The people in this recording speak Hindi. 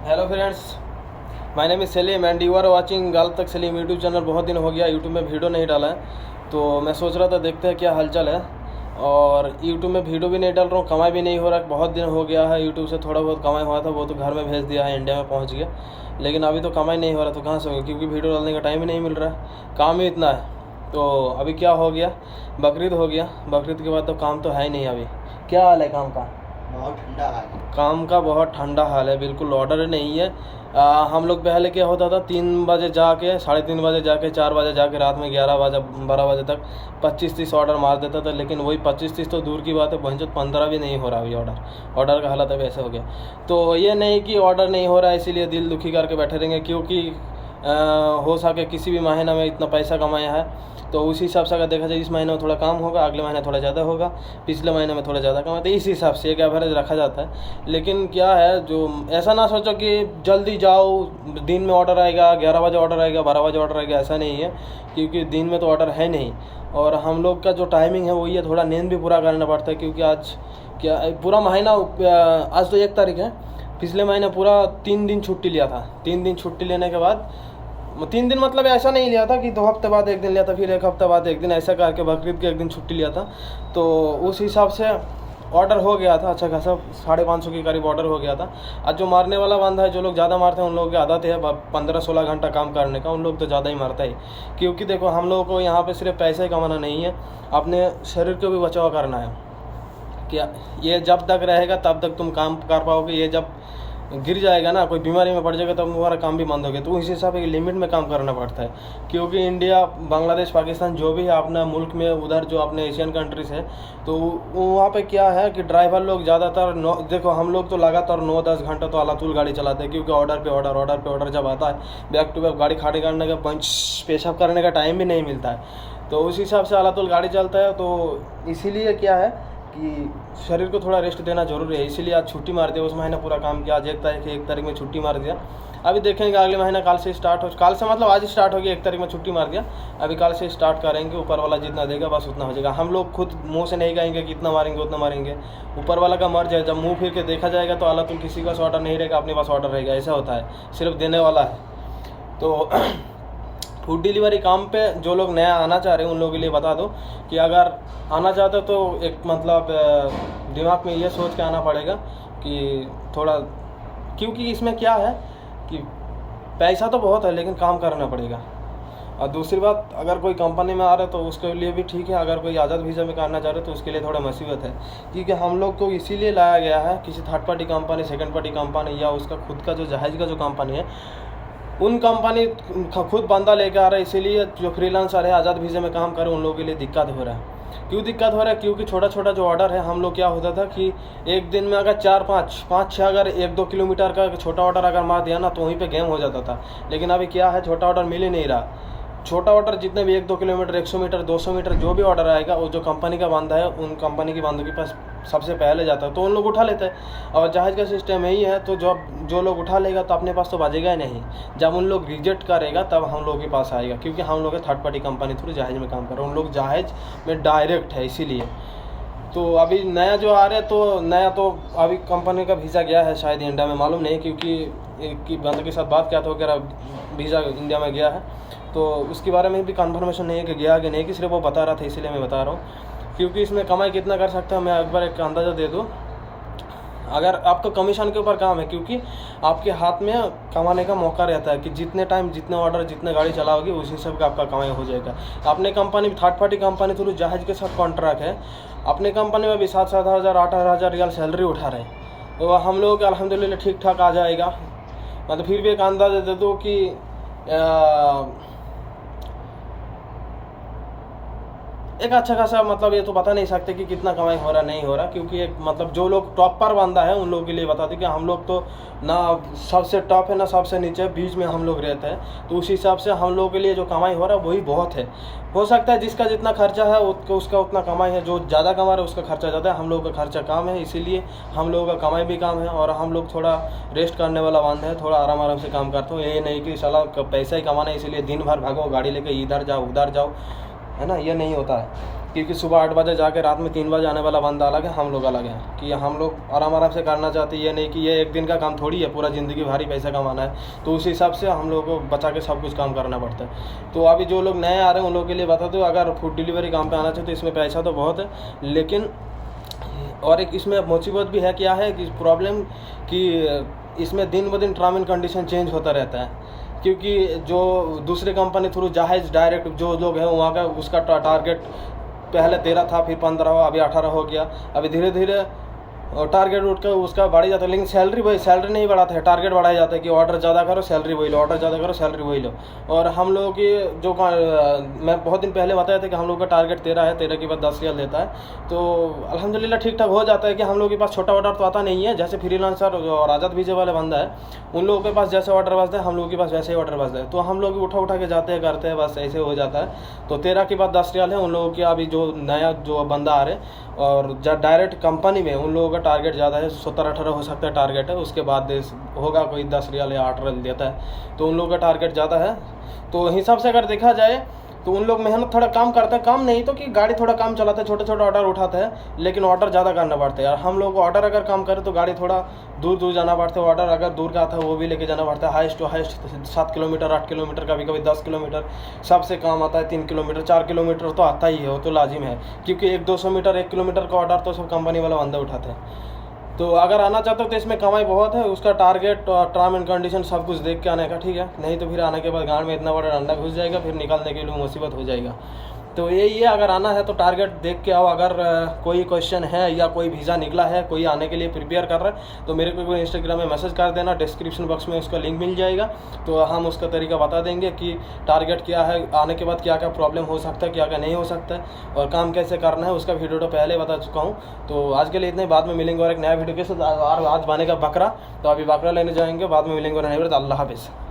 Hello friends, my name is Salim and you are watching गाल तक सलीम यूट्यूब चैनल। बहुत दिन हो गया यूट्यूब में वीडियो नहीं डाला है, तो मैं सोच रहा था देखते हैं क्या हालचाल है। और यूट्यूब में वीडियो भी नहीं डाल रहा हूँ, कमाई भी नहीं हो रहा। बहुत दिन हो गया है यूट्यूब से थोड़ा बहुत कमाई हुआ था, वो तो घर में भेज दिया है, इंडिया में पहुँच गया। लेकिन अभी तो कमाई नहीं हो रहा, तो कहाँ से होगा, क्योंकि वीडियो डालने का टाइम ही नहीं मिल रहा है, काम ही इतना है। तो अभी क्या हो गया, बकरीद हो गया, बकरीद के बाद तो काम तो है ही नहीं। अभी क्या हाल है काम का? बहुत ठंडा है। काम का बहुत ठंडा हाल है, बिल्कुल ऑर्डर नहीं है। हम लोग पहले क्या होता था, 3 बजे जाके 3:30 बजे जाके 4 बजे जाके रात में 11 बजे 12 बजे तक 25-30 ऑर्डर मार देता था। लेकिन वही 25-30 तो दूर की बात है, 15 भी नहीं हो रहा अभी ऑर्डर का हालत अब ऐसे हो गया। तो ये नहीं कि ऑर्डर नहीं हो रहा है इसीलिए दिल दुखी करके बैठे रहेंगे, क्योंकि हो सके किसी भी महीना में इतना पैसा कमाया है तो उसी हिसाब से अगर देखा जाए इस महीने में थोड़ा कम होगा, अगले महीने थोड़ा ज़्यादा होगा, पिछले महीने में थोड़ा ज़्यादा कम है, तो इस हिसाब से एक एवरेज रखा जाता है। लेकिन क्या है, जो ऐसा ना सोचो कि जल्दी जाओ, दिन में ऑर्डर आएगा, 11 बजे ऑर्डर आएगा, 12 बजे ऑर्डर आएगा, ऐसा नहीं है, क्योंकि दिन में तो ऑर्डर है नहीं। और हम लोग का जो टाइमिंग है वो ये, थोड़ा नींद भी पूरा करना पड़ता है, क्योंकि आज क्या पूरा महीना, आज तो 1 तारीख है, पिछले महीने पूरा 3 दिन छुट्टी लिया था। 3 दिन छुट्टी लेने के बाद 3 दिन मतलब ऐसा नहीं लिया था कि 2 हफ्ते बाद 1 दिन लिया था, फिर 1 हफ्ते बाद 1 दिन, ऐसा करके बकरीद के 1 दिन छुट्टी लिया था। तो उस हिसाब से ऑर्डर हो गया था अच्छा खासा, 550 के करीब ऑर्डर हो गया था। आज जो मारने वाला बंदा है, जो लोग ज़्यादा मारते हैं उन लोगों की आदत है 15-16 घंटा काम करने का, उन लोग तो ज़्यादा ही मारता है। क्योंकि देखो, हम लोगों को यहाँ पे सिर्फ पैसे ही कमाना नहीं है, अपने शरीर को भी बचाव करना है। क्या ये जब तक रहेगा तब तक तुम काम कर पाओगे, ये जब गिर जाएगा ना, कोई बीमारी में पड़ जाएगा, तब तुम्हारा काम भी बंद हो गया। तो उस हिसाब से लिमिट में काम करना पड़ता है, क्योंकि इंडिया, बांग्लादेश, पाकिस्तान जो भी है अपना मुल्क में, उधर जो अपने एशियन कंट्रीज़ है, तो वहाँ पे क्या है कि ड्राइवर लोग ज़्यादातर देखो, हम लोग तो लगातार 9-10 घंटा तो अलातुल गाड़ी चलाते हैं, क्योंकि ऑर्डर पे ऑर्डर जब आता है, बैक टू बैक गाड़ी खड़ी करने का, पंच पेशाब करने का टाइम भी नहीं मिलता है। तो उस हिसाब से अलातुल गाड़ी चलता है। तो इसीलिए क्या है कि शरीर को थोड़ा रेस्ट देना जरूरी है, इसीलिए आज छुट्टी मार दिया। उस महीने पूरा काम किया, आज 1 तारीख में छुट्टी मार दिया। अभी देखेंगे अगले महीना कल से स्टार्ट हो, कल से मतलब आज स्टार्ट हो गया, 1 तारीख में छुट्टी मार दिया, अभी कल से स्टार्ट करेंगे। ऊपर वाला जितना देगा बस उतना हो जाएगा। हम लोग खुद मुँह से नहीं कहेंगे कि इतना मारेंगे उतना मारेंगे, ऊपर वाला का मर्ज है। जब मुँह फिर के देखा जाएगा तो अल्लाह, तुम किसी का ऑर्डर नहीं रहेगा, अपने पास ऑर्डर रहेगा, ऐसा होता है, सिर्फ देने वाला है। तो फूड डिलीवरी काम पे जो लोग नया आना चाह रहे हैं उन लोगों के लिए बता दो कि अगर आना चाहते हो तो एक मतलब दिमाग में ये सोच के आना पड़ेगा कि थोड़ा, क्योंकि इसमें क्या है कि पैसा तो बहुत है लेकिन काम करना पड़ेगा। और दूसरी बात, अगर कोई कंपनी में आ रहा है तो उसके लिए भी ठीक है, अगर कोई आज़ाद वीज़ा में करना चाह रहे हो तो उसके लिए थोड़ा मुसीबत है, क्योंकि हम लोग को इसीलिए लाया गया है, किसी third party company, second party company या उसका खुद का जो जहाज़ का जो कंपनी है, उन कंपनी खुद बंदा लेकर आ रहा है। इसीलिए जो फ्रीलांसर है, आज़ाद वीज़े में काम करे, उन लोगों के लिए दिक्कत हो रहा है। क्यों दिक्कत हो रहा है? क्योंकि छोटा छोटा जो ऑर्डर है, हम लोग क्या होता था कि एक दिन में अगर 4-5-5-6 अगर 1-2 किलोमीटर का छोटा ऑर्डर अगर मार दिया ना, तो वहीं पे गेम हो जाता था। लेकिन अभी क्या है, छोटा ऑर्डर मिल ही नहीं रहा। छोटा ऑर्डर जितने भी 1-2 किलोमीटर, 100 मीटर, 200 मीटर जो भी ऑर्डर आएगा, वो जो कंपनी का बंदा है, उन कंपनी के बंदों के पास सबसे पहले जाता है, तो उन लोग उठा लेते हैं। और जहाज़ का सिस्टम यही है, तो जो लोग उठा लेगा तो अपने पास तो बजेगा ही नहीं। जब उन लोग रिजेक्ट करेगा तब हम लोग के पास आएगा, क्योंकि हम लोग थर्ड पार्टी कंपनी थ्रू जहाज़ में काम कर रहे हैं, उन लोग जहाज़ में डायरेक्ट है, इसीलिए। तो अभी नया जो आ रहा है, तो नया तो अभी कंपनी का वीज़ा गया है शायद इंडिया में, मालूम नहीं, क्योंकि एक बंदे के साथ बात किया था, वगैरह वीज़ा इंडिया में गया है, तो उसके बारे में भी कन्फर्मेशन नहीं है कि गया कि नहीं, कि सिर्फ वो बता रहा था, इसीलिए मैं बता रहा हूँ। क्योंकि इसमें कमाई कितना कर सकता है, मैं एक बार एक अंदाज़ा दे दूँ। अगर आपको कमीशन के ऊपर काम है, क्योंकि आपके हाथ में कमाने का मौका रहता है कि जितने टाइम, जितने ऑर्डर, जितने गाड़ी चलाओगे, उस हिसाब का आपका कमाई हो जाएगा। अपने company, third party company through जहाज़ के साथ कॉन्ट्रैक्ट है, अपने कंपनी में भी 7-7 हज़ार 8-8 हज़ार रियाल सैलरी उठा रहे हैं, तो हम लोग अल्हम्दुलिल्लाह ठीक ठाक आ जाएगा। मतलब फिर भी एक अंदाज़ा दे दो कि एक अच्छा खासा, मतलब ये तो बता नहीं सकते कि कितना कमाई हो रहा नहीं हो रहा, क्योंकि एक मतलब जो लोग टॉप पर बंदा है उन लोगों के लिए बता दें कि हम लोग तो ना सबसे टॉप है ना सबसे नीचे, बीच में हम लोग रहते हैं। तो उस हिसाब से हम लोगों के लिए जो कमाई हो रहा है वही बहुत है। हो सकता है जिसका जितना खर्चा है उसका उतना कमाई है, जो ज़्यादा कमा रहा है उसका खर्चा ज़्यादा है, हम लोगों का खर्चा कम है, इसीलिए हम लोगों का कमाई भी कम है। और हम लोग थोड़ा रेस्ट करने वाला बंद है, थोड़ा आराम आराम से काम करते हो। ये नहीं कि साला पैसा ही कमाना है इसलिए दिन भर भागो गाड़ी लेके, इधर जाओ उधर जाओ, है ना, ये नहीं होता है। क्योंकि सुबह 8 बजे जाके रात में 3 बजे आने वाला बंदा अलग है, हम लोग अलग हैं कि हम लोग आराम से करना चाहते हैं। ये नहीं कि ये एक दिन का काम थोड़ी है, पूरा ज़िंदगी भारी पैसा कमाना है, तो उस हिसाब से हम लोग को बचा के सब कुछ काम करना पड़ता है। तो अभी जो लोग नए आ रहे हैं उन लोगों के लिए बता दो, अगर फूड डिलीवरी काम पे आना चाहिए तो इसमें पैसा तो बहुत है, लेकिन और एक इसमें मुसीबत भी है। क्या है कि प्रॉब्लम कि इसमें दिन ब दिन टर्म एंड कंडीशन चेंज होता रहता है, क्योंकि जो दूसरे कंपनी थ्रू जहाज़ डायरेक्ट जो लोग हैं वहाँ का उसका टारगेट पहले 13 था, फिर 15 हुआ, अभी 18 हो गया। अभी धीरे धीरे टारगेट उठ कर उसका बढ़ी जाता है, लेकिन सैलरी नहीं बढ़ाता है, टारगेट बढ़ाया जाता है कि ऑर्डर ज़्यादा करो सैलरी वही लो, ऑर्डर ज़्यादा करो सैलरी वही लो। और हम लोगों की जो मैं बहुत दिन पहले बताया था कि हम लोग का टारगेट 13 है, 13 के बाद 10 रियाल देता है, तो अल्हम्दुलिल्लाह ठीक ठाक हो जाता है कि हम लोग के पास छोटा ऑर्डर तो आता नहीं है। जैसे फ्रीलांसर और आज़ाद वीज़े वाले बंदा है, उन लोगों के पास जैसे ऑर्डर बजता है हम लोगों के पास वैसे ही ऑर्डर बजता है, तो हम लोग उठा के जाते हैं, करते हैं, बस ऐसे हो जाता है। तो 13 के बाद 10 रियाल है उन लोगों की। अभी जो नया जो बंदा आ रहे और डायरेक्ट कंपनी में उन लोगों का टारगेट ज़्यादा है, 17-18 हो सकता है टारगेट है, उसके बाद होगा कोई 10 रियाल या 8 रियाल देता है, तो उन लोगों का टारगेट ज़्यादा है। तो हिसाब से अगर देखा जाए तो उन लोग मेहनत थोड़ा कम करते हैं, कम नहीं तो कि गाड़ी थोड़ा कम चलाते हैं, छोटे छोटे ऑर्डर उठाते हैं, लेकिन ऑर्डर ज़्यादा करना पड़ता है। और हम लोग ऑर्डर अगर कम करें तो गाड़ी थोड़ा दूर जाना पड़ता है, ऑर्डर अगर दूर का आता है वो भी लेके जाना पड़ता है। Highest to highest 7 kilometre 8 kilometre, कभी कभी 10 किलोमीटर, सबसे कम आता है 3 किलोमीटर 4 किलोमीटर तो आता ही है, वो तो लाजिम है, क्योंकि 100-200 मीटर 1 किलोमीटर का ऑर्डर तो सब कंपनी वाला बंदा उठाते हैं। तो अगर आना चाहते हो तो इसमें कमाई बहुत है, उसका टारगेट और टर्म एंड कंडीशन सब कुछ देख के आने का, ठीक है। नहीं तो फिर आने के बाद गांड में इतना बड़ा डंडा घुस जाएगा, फिर निकालने के लिए मुसीबत हो जाएगा। तो यही है, अगर आना है तो टारगेट देख के आओ। अगर कोई क्वेश्चन है या कोई वीज़ा निकला है, कोई आने के लिए प्रिपेयर कर रहा है, तो मेरे को कोई इंस्टाग्राम में मैसेज कर देना, डिस्क्रिप्शन बॉक्स में उसका लिंक मिल जाएगा, तो हम उसका तरीका बता देंगे कि टारगेट क्या है, आने के बाद क्या क्या प्रॉब्लम हो सकता है, क्या क्या नहीं हो सकता है, और काम कैसे करना है, उसका वीडियो तो पहले बता चुका हूँ। तो आज के लिए इतने, बाद में मिलेंगे और एक नया वीडियो के साथ। और आज बनेगा बकरा, तो अभी बकरा लेने जाएंगे, बाद में मिलेंगे और नया वीडियो। अल्लाह हाफिज़।